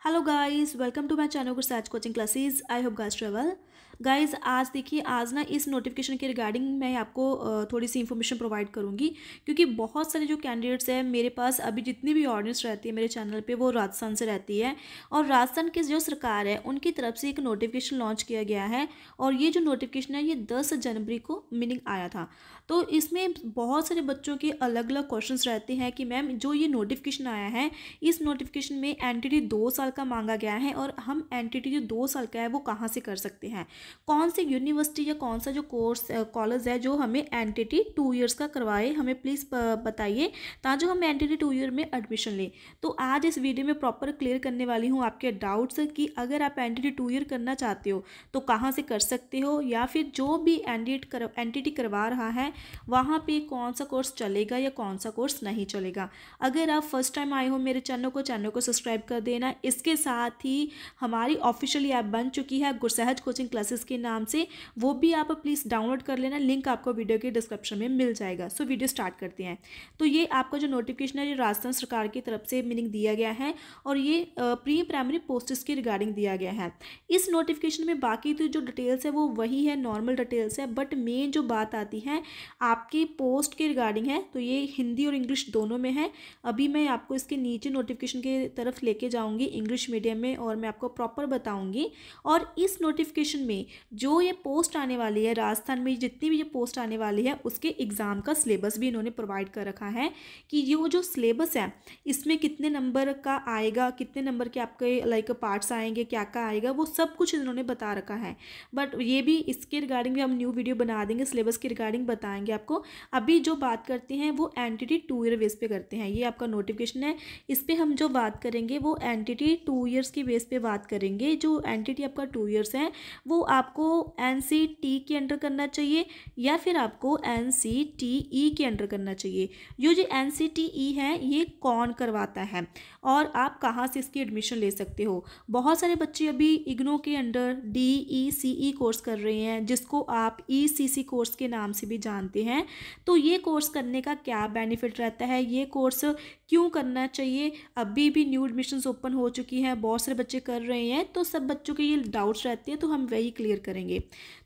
Hello guys, welcome to my channel Gursaj coaching classes. I hope guys travel. Guys आज देखिए, आज ना इस नोटिफिकेशन के रिगार्डिंग मैं आपको थोड़ी सी इन्फॉर्मेशन प्रोवाइड करूंगी, क्योंकि बहुत सारे जो कैंडिडेट्स हैं मेरे पास अभी, जितनी भी ऑडियंस रहती है मेरे चैनल पे वो राजस्थान से रहती है। और राजस्थान की जो सरकार है उनकी तरफ से एक नोटिफिकेशन लॉन्च किया गया है। और ये जो नोटिफिकेशन है ये 10 जनवरी को मीनिंग आया था। तो इसमें बहुत सारे बच्चों के अलग अलग क्वेश्चन रहते हैं कि मैम जो ये नोटिफिकेशन आया है, इस नोटिफिकेशन में एनटीटी 2 साल का मांगा गया है, और हम एनटीटी जो 2 साल का है वो कहाँ से कर सकते हैं, कौन सी यूनिवर्सिटी या कौन सा जो कोर्स कॉलेज है जो हमें एनटीटी 2 ईयर्स का करवाए, हमें प्लीज़ बताइए, ताकि हम एनटीटी 2 ईयर में एडमिशन लें। तो आज इस वीडियो में प्रॉपर क्लियर करने वाली हूँ आपके डाउट्स कि अगर आप एनटीटी 2 ईयर करना चाहते हो तो कहाँ से कर सकते हो, या फिर जो भी एनटीटी करवा रहा है वहाँ पे कौन सा कोर्स चलेगा या कौन सा कोर्स नहीं चलेगा। अगर आप फर्स्ट टाइम आए हो मेरे चैनल को सब्सक्राइब कर देना। इसके साथ ही हमारी ऑफिशियली ऐप बन चुकी है गुरसहज कोचिंग क्लासेस के नाम से, वो भी आप प्लीज़ डाउनलोड कर लेना, लिंक आपको वीडियो के डिस्क्रिप्शन में मिल जाएगा। सो वीडियो स्टार्ट करते हैं। तो ये आपका जो नोटिफिकेशन है ये राजस्थान सरकार की तरफ से मीनिंग दिया गया है, और ये प्री प्राइमरी पोस्ट्स की रिगार्डिंग दिया गया है। इस नोटिफिकेशन में बाकी तो जो डिटेल्स है वो वही है, नॉर्मल डिटेल्स है, बट मेन जो बात आती है आपकी पोस्ट के रिगार्डिंग है, तो ये हिंदी और इंग्लिश दोनों में है। अभी मैं आपको इसके नीचे नोटिफिकेशन के तरफ लेके जाऊंगी इंग्लिश मीडियम में, और मैं आपको प्रॉपर बताऊंगी। और इस नोटिफिकेशन में जो ये पोस्ट आने वाली है, राजस्थान में जितनी भी ये पोस्ट आने वाली है उसके एग्ज़ाम का सिलेबस भी इन्होंने प्रोवाइड कर रखा है कि ये जो सिलेबस है इसमें कितने नंबर का आएगा, कितने नंबर के आपके लाइक पार्ट्स आएंगे, क्या क्या आएगा, वो सब कुछ इन्होंने बता रखा है। बट ये भी इसके रिगार्डिंग भी हम न्यू वीडियो बना देंगे, सिलेबस के रिगार्डिंग बताएंगे आपको। अभी जो बात करते हैं वो एनटीटी 2 ईयर बेस पे करते हैं। ये आपका नोटिफिकेशन है, इस पर हम जो बात करेंगे वो एनटीटी 2 ईयर्स की बेस पे बात करेंगे। जो एनटीटी आपका 2 ईयर्स है वो आपको एनसीटी के अंडर करना चाहिए या फिर आपको एनसीटीई के अंडर करना चाहिए। ये जो एनसीटीई है ये कौन करवाता है और आप कहाँ से इसकी एडमिशन ले सकते हो। बहुत सारे बच्चे अभी इग्नो के अंडर DECE कोर्स कर रहे हैं, जिसको आप ECC कोर्स के नाम से भी जानते हैं। तो ये कोर्स करने का क्या बेनिफिट रहता है, ये कोर्स क्यों करना चाहिए, अभी भी न्यू एडमिशन्स ओपन हो चुकी हैं, बहुत सारे बच्चे कर रहे हैं, तो सब बच्चों के ये डाउट्स रहते हैं, तो हम वही क्लियर करेंगे।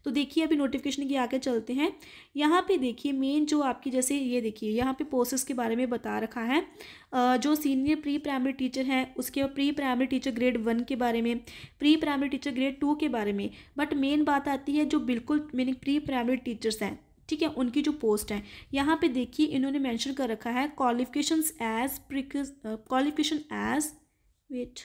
तो देखिए अभी नोटिफिकेशन के आगे चलते हैं। यहाँ पे देखिए मेन जो आपकी, जैसे ये देखिए यहाँ पे पोस्ट्स के बारे में बता रखा है। जो सीनियर प्री प्राइमरी टीचर हैं उसके प्री प्राइमरी टीचर ग्रेड 1 के बारे में, प्री प्राइमरी टीचर ग्रेड 2 के बारे में। बट मेन बात आती है जो बिल्कुल मीनिंग प्री प्राइमरी टीचर्स हैं, ठीक है, उनकी जो पोस्ट है यहाँ पे देखिए इन्होंने मेंशन कर रखा है qualification as wait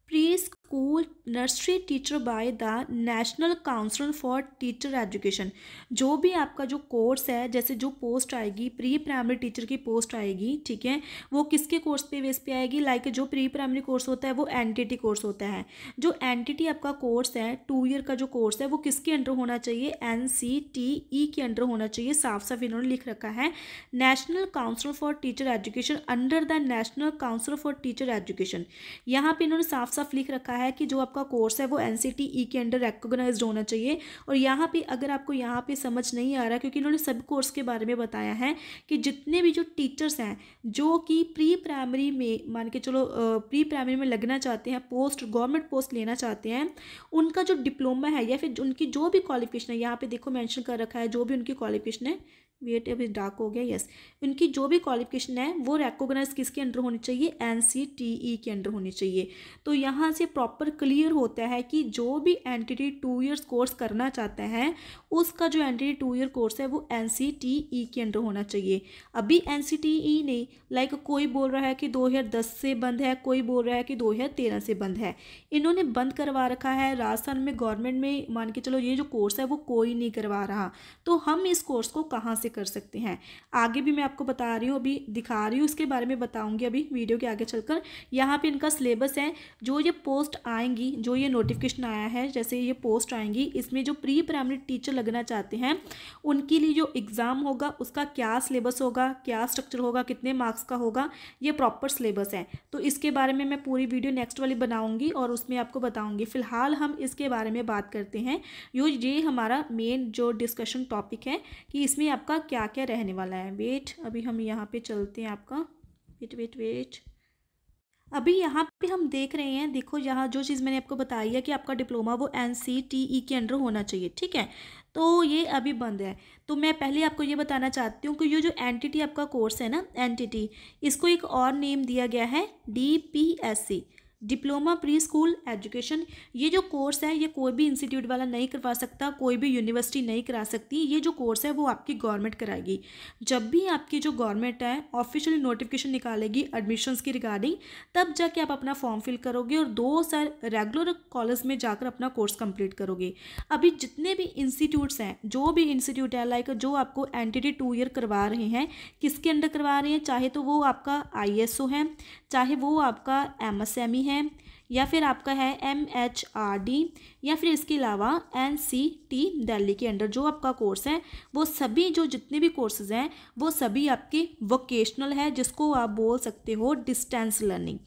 pre school nursery teacher by the national council for teacher education. जो भी आपका जो कोर्स है, जैसे जो पोस्ट आएगी प्री प्राइमरी टीचर की पोस्ट आएगी, ठीक है, वो किसके कोर्स पे बेस पे आएगी। लाइक जो प्री प्राइमरी कोर्स होता है वो एनटीटी कोर्स होता है। जो एनटीटी आपका कोर्स है 2 ईयर का जो कोर्स है वो किसके अंडर होना चाहिए, एनसीटीई के अंडर होना चाहिए। साफ साफ इन्होंने लिख रखा है national council for teacher education, under the national council for teacher education. यहाँ पे इन्होंने साफ साफ लिख रखा है कि जो आपका कोर्स है वो एनसीटीई के अंडर रिकॉग्नाइज्ड होना चाहिए। और यहाँ पे अगर आपको यहाँ पे समझ नहीं आ रहा, क्योंकि इन्होंने सब कोर्स के बारे में बताया है कि जितने भी जो टीचर्स हैं जो कि प्री प्राइमरी में, मान के चलो प्री प्राइमरी में लगना चाहते हैं, पोस्ट गवर्नमेंट पोस्ट लेना चाहते हैं, उनका जो डिप्लोमा है या फिर उनकी जो भी क्वालिफिकेशन है, यहाँ पे देखो मेंशन कर रखा है जो भी उनकी क्वालिफिकेशन है, वेट अभी डार्क हो गया, यस, उनकी जो भी क्वालिफिकेशन है वो रिकॉग्नाइज किसके अंडर होनी चाहिए, एनसीटीई के अंडर होनी चाहिए। तो यहाँ से प्रॉपर क्लियर होता है कि जो भी एनटीटी 2 ईयर्स कोर्स करना चाहता है उसका जो एनटीटी 2 ईयर कोर्स है वो एनसीटीई के अंडर होना चाहिए। अभी एनसीटीई नहीं, लाइक कोई बोल रहा है कि 2010 से बंद है, कोई बोल रहा है कि 2013 से बंद है। इन्होंने बंद करवा रखा है राजस्थान में, गवर्नमेंट में मान के चलो ये जो कोर्स है वो कोई नहीं करवा रहा, तो हम इस कोर्स को कहाँ से कर सकते हैं। आगे भी मैं आपको बता रही हूँ, अभी दिखा रही हूँ, उसके बारे में बताऊंगी अभी वीडियो के आगे चलकर। यहाँ पे इनका सिलेबस है, जो ये पोस्ट आएंगी, जो ये नोटिफिकेशन आया है, जैसे ये पोस्ट आएंगी, इसमें जो प्री प्राइमरी टीचर लगना चाहते हैं उनके लिए जो एग्ज़ाम होगा उसका क्या सिलेबस होगा, क्या स्ट्रक्चर होगा, कितने मार्क्स का होगा, ये प्रॉपर सिलेबस है। तो इसके बारे में मैं पूरी वीडियो नेक्स्ट वाली बनाऊंगी और उसमें आपको बताऊंगी। फिलहाल हम इसके बारे में बात करते हैं। ये हमारा मेन जो डिस्कशन टॉपिक है कि इसमें आपका क्या क्या रहने वाला है। वेट अभी हम यहाँ पे चलते हैं, आपका वेट वेट वेट अभी यहाँ पे हम देख रहे हैं, देखो यहाँ जो चीज़ मैंने आपको बताई है कि आपका डिप्लोमा वो NCTE के अंडर होना चाहिए, ठीक है। तो ये अभी बंद है। तो मैं पहले आपको ये बताना चाहती हूँ कि ये जो एनटीटी आपका कोर्स है ना, एनटीटी, इसको एक और नेम दिया गया है DPSC, diploma pre school education. ये जो कोर्स है ये कोई भी इंस्टीट्यूट वाला नहीं करवा सकता, कोई भी यूनिवर्सिटी नहीं करा सकती। ये जो कोर्स है वो आपकी गवर्नमेंट कराएगी। जब भी आपकी जो गवर्नमेंट है ऑफिशियली नोटिफिकेशन निकालेगी एडमिशन्स की रिगार्डिंग, तब जाके आप अपना फॉर्म फिल करोगे और 2 साल रेगुलर कॉलेज में जाकर अपना कोर्स कंप्लीट करोगे। अभी जितने भी इंस्टीट्यूट्स हैं, जो भी इंस्टीट्यूट है लाइक जो आपको एनटीटी 2 ईयर करवा रहे हैं, किसके अंडर करवा रहे हैं, चाहे तो वो आपका ISO है, चाहे वो आपका MSME है, या फिर आपका है MHRD, या फिर इसके अलावा NCT दिल्ली के अंडर जो आपका कोर्स है, वो सभी जो जितने भी कोर्सेज हैं वो सभी आपके वोकेशनल है, जिसको आप बोल सकते हो डिस्टेंस लर्निंग।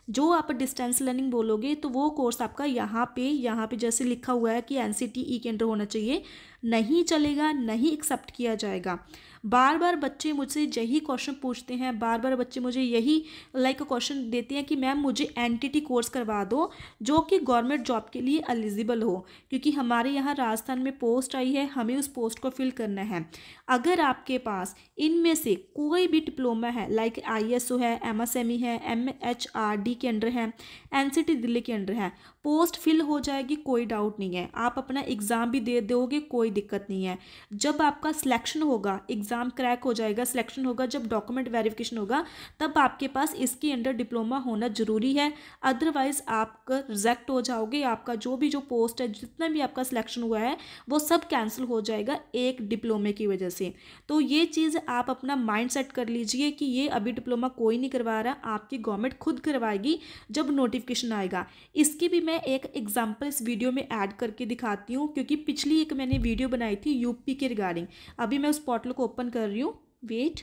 जो आप डिस्टेंस लर्निंग बोलोगे तो वो कोर्स आपका यहाँ पे जैसे लिखा हुआ है कि NCTE के अंडर होना चाहिए, नहीं चलेगा, नहीं एक्सेप्ट किया जाएगा। बार बार बच्चे मुझसे यही क्वेश्चन पूछते हैं, बार बार बच्चे मुझे यही क्वेश्चन देते हैं कि मैम मुझे एनटीटी कोर्स करवा दो जो कि गवर्नमेंट जॉब के लिए एलिजिबल हो, क्योंकि हमारे यहाँ राजस्थान में पोस्ट आई है, हमें उस पोस्ट को फिल करना है। अगर आपके पास इनमें से कोई भी डिप्लोमा है लाइक ISO है, MSME है, MHRD के अंडर है, NCT दिल्ली के अंडर है, पोस्ट फिल हो जाएगी, कोई डाउट नहीं है। आप अपना एग्ज़ाम भी दे दोगे, कोई दिक्कत नहीं है। जब आपका सिलेक्शन होगा, एग्ज़ाम क्रैक हो जाएगा, सिलेक्शन होगा, जब डॉक्यूमेंट वेरिफिकेशन होगा, तब आपके पास इसके अंडर डिप्लोमा होना ज़रूरी है। अदरवाइज़ आप रिजेक्ट हो जाओगे, आपका जो पोस्ट है, जितना भी आपका सिलेक्शन हुआ है वो सब कैंसिल हो जाएगा एक डिप्लोमे की वजह से। तो ये चीज़ आप अपना माइंड सेट कर लीजिए कि ये अभी डिप्लोमा कोई नहीं करवा रहा, आपकी गवर्नमेंट खुद करवाएगी जब नोटिफिकेशन आएगा। इसकी भी मैं एक एग्जांपल इस वीडियो में ऐड करके दिखाती हूँ, क्योंकि पिछली एक मैंने वीडियो बनाई थी यूपी के रिगार्डिंग। अभी मैं उस पोर्टल को ओपन कर रही हूँ, वेट।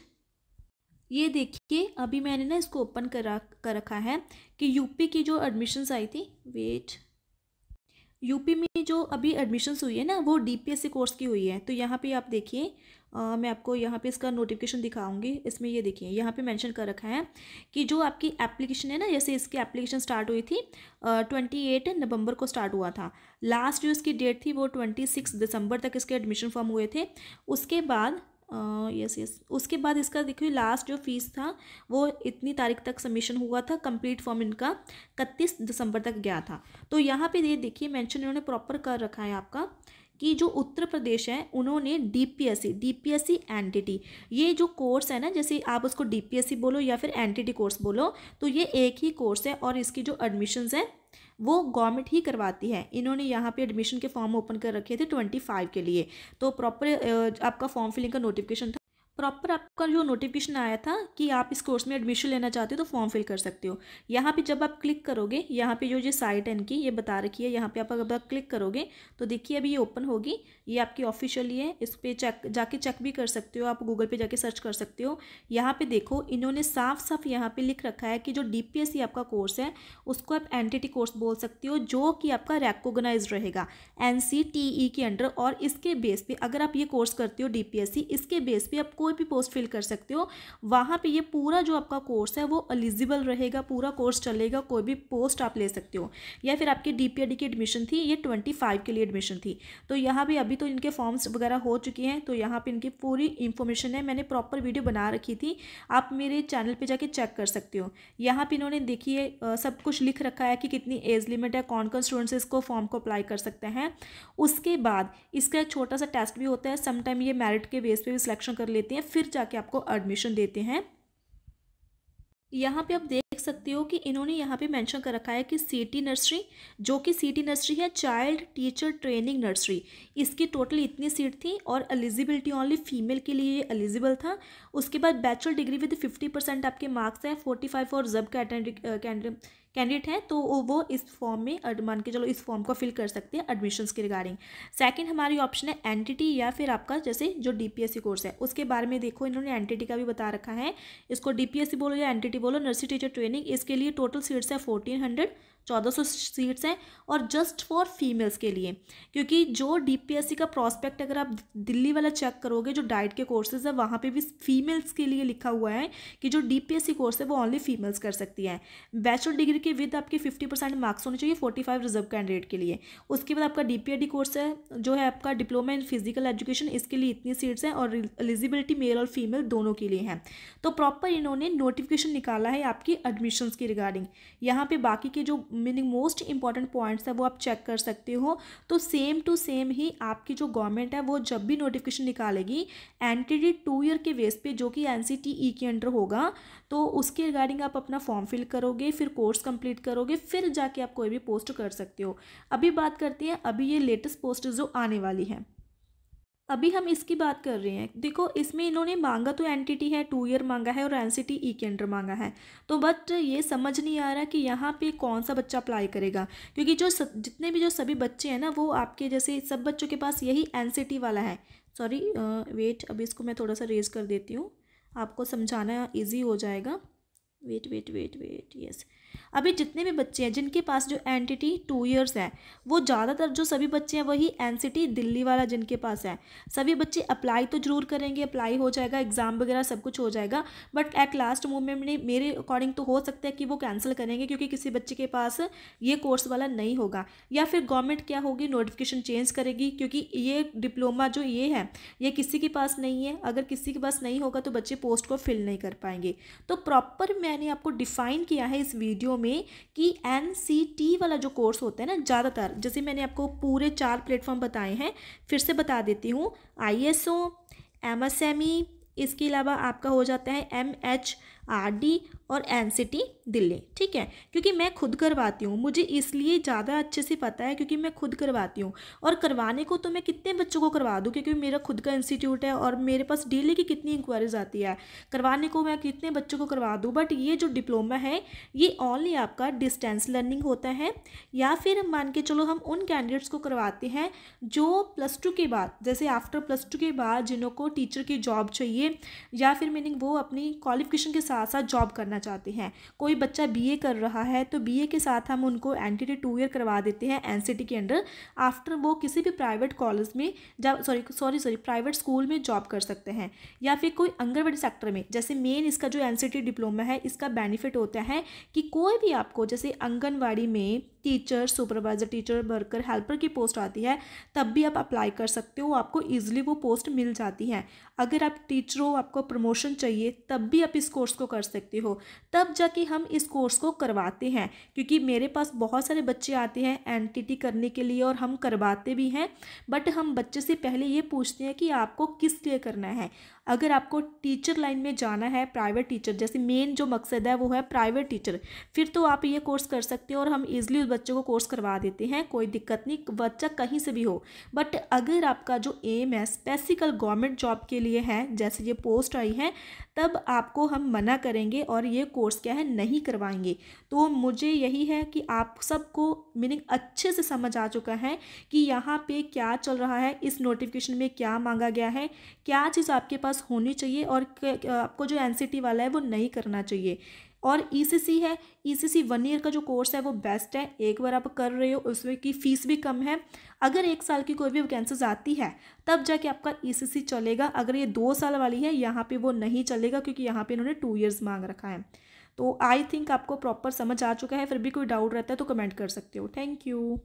ये देखिए अभी मैंने ना इसको ओपन कर रखा है कि यूपी की जो एडमिशन्स आई थी, वेट, यूपी में जो अभी एडमिशन्स हुई है ना वो DPSC कोर्स की हुई है। तो यहाँ पे आप देखिए, मैं आपको यहाँ पे इसका नोटिफिकेशन दिखाऊंगी। इसमें ये देखिए यहाँ पे मेंशन कर रखा है कि जो आपकी एप्लीकेशन है ना, जैसे इसकी एप्लीकेशन स्टार्ट हुई थी 28 नवंबर को स्टार्ट हुआ था। लास्ट जो इसकी डेट थी वो 26 दिसंबर तक इसके एडमिशन फॉर्म हुए थे। उसके बाद उसके बाद इसका देखिए लास्ट जो फीस था वो इतनी तारीख तक सबमिशन हुआ था, कंप्लीट फॉर्म इनका 31 दिसंबर तक गया था। तो यहाँ पे ये देखिए मेंशन इन्होंने प्रॉपर कर रखा है आपका कि जो उत्तर प्रदेश है उन्होंने DPSC एनटीटी, ये जो कोर्स है ना, जैसे आप उसको DPSC बोलो या फिर एनटीटी कोर्स बोलो, तो ये एक ही कोर्स है और इसकी जो एडमिशन्स है वो गवर्नमेंट ही करवाती है। इन्होंने यहाँ पे एडमिशन के फॉर्म ओपन कर रखे थे 25 के लिए। तो प्रॉपर आपका फॉर्म फिलिंग का नोटिफिकेशन था, प्रॉपर आपका जो नोटिफिकेशन आया था कि आप इस कोर्स में एडमिशन लेना चाहते हो तो फॉर्म फिल कर सकते हो। यहाँ पे जब आप क्लिक करोगे, यहाँ पे जो साइट है इनकी ये बता रखी है, यहाँ पे आप अगर क्लिक करोगे तो देखिए अभी ये ओपन होगी, ये आपकी ऑफिशियली है। इस पर जाके चेक भी कर सकते हो, आप गूगल पे जाके सर्च कर सकते हो। यहाँ पे देखो इन्होंने साफ साफ यहाँ पे लिख रखा है कि जो DPSC आपका कोर्स है उसको आप एनटीटी कोर्स बोल सकते हो, जो कि आपका रिकॉग्नाइज्ड रहेगा NCTE के अंडर। और इसके बेस पे अगर आप ये कोर्स करते हो DPSC, इसके बेस पे आप कोई भी पोस्ट फिल कर सकते हो। वहाँ पे ये पूरा जो आपका कोर्स है वो एलिजिबल रहेगा, पूरा कोर्स चलेगा, कोई भी पोस्ट आप ले सकते हो। या फिर आपकी DPID की एडमिशन थी, ये 25 के लिए एडमिशन थी। तो यहाँ भी अभी तो इनके फॉर्म्स वगैरह हो चुके हैं, तो यहाँ पे इनकी पूरी इंफॉर्मेशन है, मैंने प्रॉपर वीडियो बना रखी थी, आप मेरे चैनल पे जाके चेक कर सकते हो। यहाँ पे इन्होंने देखिए सब कुछ लिख रखा है कि कितनी एज लिमिट है, कौन कौन स्टूडेंट्स इसको फॉर्म को अप्लाई कर सकते हैं। उसके बाद इसका एक छोटा सा टेस्ट भी होता है, समटाइम ये मेरिट के बेस पे भी सिलेक्शन कर लेते हैं, फिर जाके आपको एडमिशन देते हैं। यहाँ पे आप देख सकते हो कि इन्होंने यहाँ पे मेंशन कर रखा है कि सिटी नर्सरी, जो कि सिटी नर्सरी है चाइल्ड टीचर ट्रेनिंग नर्सरी, इसकी टोटल इतनी सीट थी और एलिजिबिलिटी ओनली फीमेल के लिए एलिजिबल था। उसके बाद बैचलर डिग्री विद 50% आपके मार्क्स है, 45 और जब कैंडिडेट हैं तो वो इस फॉर्म में मान के चलो इस फॉर्म को फिल कर सकते हैं एडमिशन्स के रिगार्डिंग। सेकंड हमारी ऑप्शन है एनटीटी या फिर आपका जैसे जो डीपीएससी कोर्स है उसके बारे में देखो इन्होंने एनटीटी का भी बता रखा है। इसको डीपीएससी बोलो या एनटीटी बोलो, नर्सरी टीचर ट्रेनिंग, इसके लिए टोटल सीट्स है 1400, 1400 सीट्स हैं और जस्ट फॉर फीमेल्स के लिए, क्योंकि जो डीपीएससी का प्रॉस्पेक्ट अगर आप दिल्ली वाला चेक करोगे जो डाइट के कोर्सेज है वहाँ पे भी फीमेल्स के लिए लिखा हुआ है कि जो डीपीएससी कोर्स है वो ओनली फीमेल्स कर सकती हैं। बैचलर डिग्री के विद आपके 50% मार्क्स होने चाहिए, 45 रिजर्व कैंडिडेट के लिए। उसके बाद आपका डीपीएडी कोर्स है जो है आपका डिप्लोमा इन फिजिकल एजुकेशन, इसके लिए इतनी सीट्स हैं और एलिजिबिलिटी मेल और फीमेल दोनों के लिए हैं। तो प्रॉपर इन्होंने नोटिफिकेशन निकाला है आपकी एडमिशन्स की रिगार्डिंग। यहाँ पे बाकी के जो मीनिंग मोस्ट इंपॉर्टेंट पॉइंट्स है वो आप चेक कर सकते हो। तो सेम टू सेम ही आपकी जो गवर्नमेंट है वो जब भी नोटिफिकेशन निकालेगी एनटीटी 2 ईयर के बेस पे जो कि एनसीटीई के अंडर होगा, तो उसके रिगार्डिंग आप अपना फॉर्म फिल करोगे, फिर कोर्स कंप्लीट करोगे, फिर जाके आप कोई भी पोस्ट कर सकते हो। अभी बात करते हैं अभी ये लेटेस्ट पोस्ट जो आने वाली है, अभी हम इसकी बात कर रहे हैं। देखो इसमें इन्होंने मांगा तो एनटीटी है 2 ईयर मांगा है और एनसीटीई के अंडर मांगा है, तो बट ये समझ नहीं आ रहा कि यहाँ पे कौन सा बच्चा अप्लाई करेगा, क्योंकि जो जितने भी जो सभी बच्चे हैं ना वो आपके जैसे सब बच्चों के पास यही एनसीटी वाला है। सॉरी वेट, अभी इसको मैं थोड़ा सा रेज कर देती हूँ, आपको समझाना ईजी हो जाएगा। Wait wait wait wait yes, अभी जितने भी बच्चे हैं जिनके पास जो एनटीटी 2 ईयर्स है वो ज़्यादातर जो सभी बच्चे हैं वही एनसीटी दिल्ली वाला जिनके पास है, सभी बच्चे अप्लाई तो जरूर करेंगे, अप्लाई हो जाएगा, एग्ज़ाम वगैरह सब कुछ हो जाएगा, बट एट लास्ट मोमेंट में मेरे अकॉर्डिंग तो हो सकता है कि वो कैंसिल करेंगे क्योंकि किसी बच्चे के पास ये कोर्स वाला नहीं होगा, या फिर गवर्नमेंट क्या होगी नोटिफिकेशन चेंज करेगी, क्योंकि ये डिप्लोमा जो ये है ये किसी के पास नहीं है, अगर किसी के पास नहीं होगा तो बच्चे पोस्ट को फिल नहीं कर पाएंगे। तो प्रॉपर मैंने आपको डिफाइन किया है इस वीडियो में कि एनसीटी वाला जो कोर्स होता है ना, ज़्यादातर जैसे मैंने आपको पूरे 4 प्लेटफॉर्म बताए हैं, फिर से बता देती हूँ, आईएसओ, एमएसएमई, इसके अलावा आपका हो जाता है एमएचआरडी और एनसीटी दिल्ली, ठीक है, क्योंकि मैं खुद करवाती हूँ, मुझे इसलिए ज़्यादा अच्छे से पता है क्योंकि मैं खुद करवाती हूँ। और करवाने को तो मैं कितने बच्चों को करवा दूँ, क्योंकि मेरा खुद का इंस्टीट्यूट है और मेरे पास डेली की कितनी इंक्वायरीज आती है, करवाने को मैं कितने बच्चों को करवा दूँ। बट ये जो डिप्लोमा है ये ओनली आपका डिस्टेंस लर्निंग होता है, या फिर मान के चलो हम उन कैंडिडेट्स को करवाते हैं जो +2 के बाद, जैसे आफ्टर +2 के बाद जिन्हों को टीचर की जॉब चाहिए, या फिर मीनिंग वो अपनी क्वालिफिकेशन के साथ साथ जॉब करना चाहते हैं। कोई बच्चा बीए कर रहा है तो बीए के साथ हम उनको एनटीटी 2 ईयर करवा देते हैं एनसीटी के अंडर, आफ्टर वो किसी भी प्राइवेट कॉलेज में प्राइवेट स्कूल में जॉब कर सकते हैं, या फिर कोई आंगनबाड़ी सेक्टर में। जैसे मेन इसका जो एनसीटी डिप्लोमा है इसका बेनिफिट होता है कि कोई भी आपको जैसे आंगनबाड़ी में teacher, supervisor, teacher, worker, helper की पोस्ट आती है तब भी आप अप्लाई कर सकते हो, आपको ईजिली वो पोस्ट मिल जाती है। अगर आप टीचर हो, आपको प्रमोशन चाहिए, तब भी आप इस कोर्स को कर सकते हो, तब जाके हम इस कोर्स को करवाते हैं। क्योंकि मेरे पास बहुत सारे बच्चे आते हैं एनटीटी करने के लिए और हम करवाते भी हैं, बट हम बच्चे से पहले ये पूछते हैं कि आपको किस लिए करना है। अगर आपको टीचर लाइन में जाना है, प्राइवेट टीचर, जैसे मेन जो मकसद है वो है प्राइवेट टीचर, फिर तो आप ये कोर्स कर सकते हो और हम ईजिली उस बच्चे को कोर्स करवा देते हैं, कोई दिक्कत नहीं, बच्चा कहीं से भी हो। बट अगर आपका जो एम है स्पेसिफिकल गवर्नमेंट जॉब के लिए है, जैसे ये पोस्ट आई है, तब आपको हम मना करेंगे और ये कोर्स क्या है नहीं करवाएंगे। तो मुझे यही है कि आप सबको मीनिंग अच्छे से समझ आ चुका है कि यहाँ पे क्या चल रहा है, इस नोटिफिकेशन में क्या मांगा गया है, क्या चीज़ आपके पास होनी चाहिए और आपको जो एनसीटी वाला है वो नहीं करना चाहिए। और ईसीसी है, ईसीसी 1 ईयर का जो कोर्स है वो बेस्ट है, एक बार आप कर रहे हो, उसमें की फ़ीस भी कम है। अगर 1 साल की कोई भी वैकेंसीज आती है तब जाके आपका ईसीसी चलेगा, अगर ये 2 साल वाली है यहाँ पे वो नहीं चलेगा, क्योंकि यहाँ पे इन्होंने 2 ईयर्स मांग रखा है। तो आई थिंक आपको प्रॉपर समझ आ चुका है, फिर भी कोई डाउट रहता है तो कमेंट कर सकते हो। Thank you.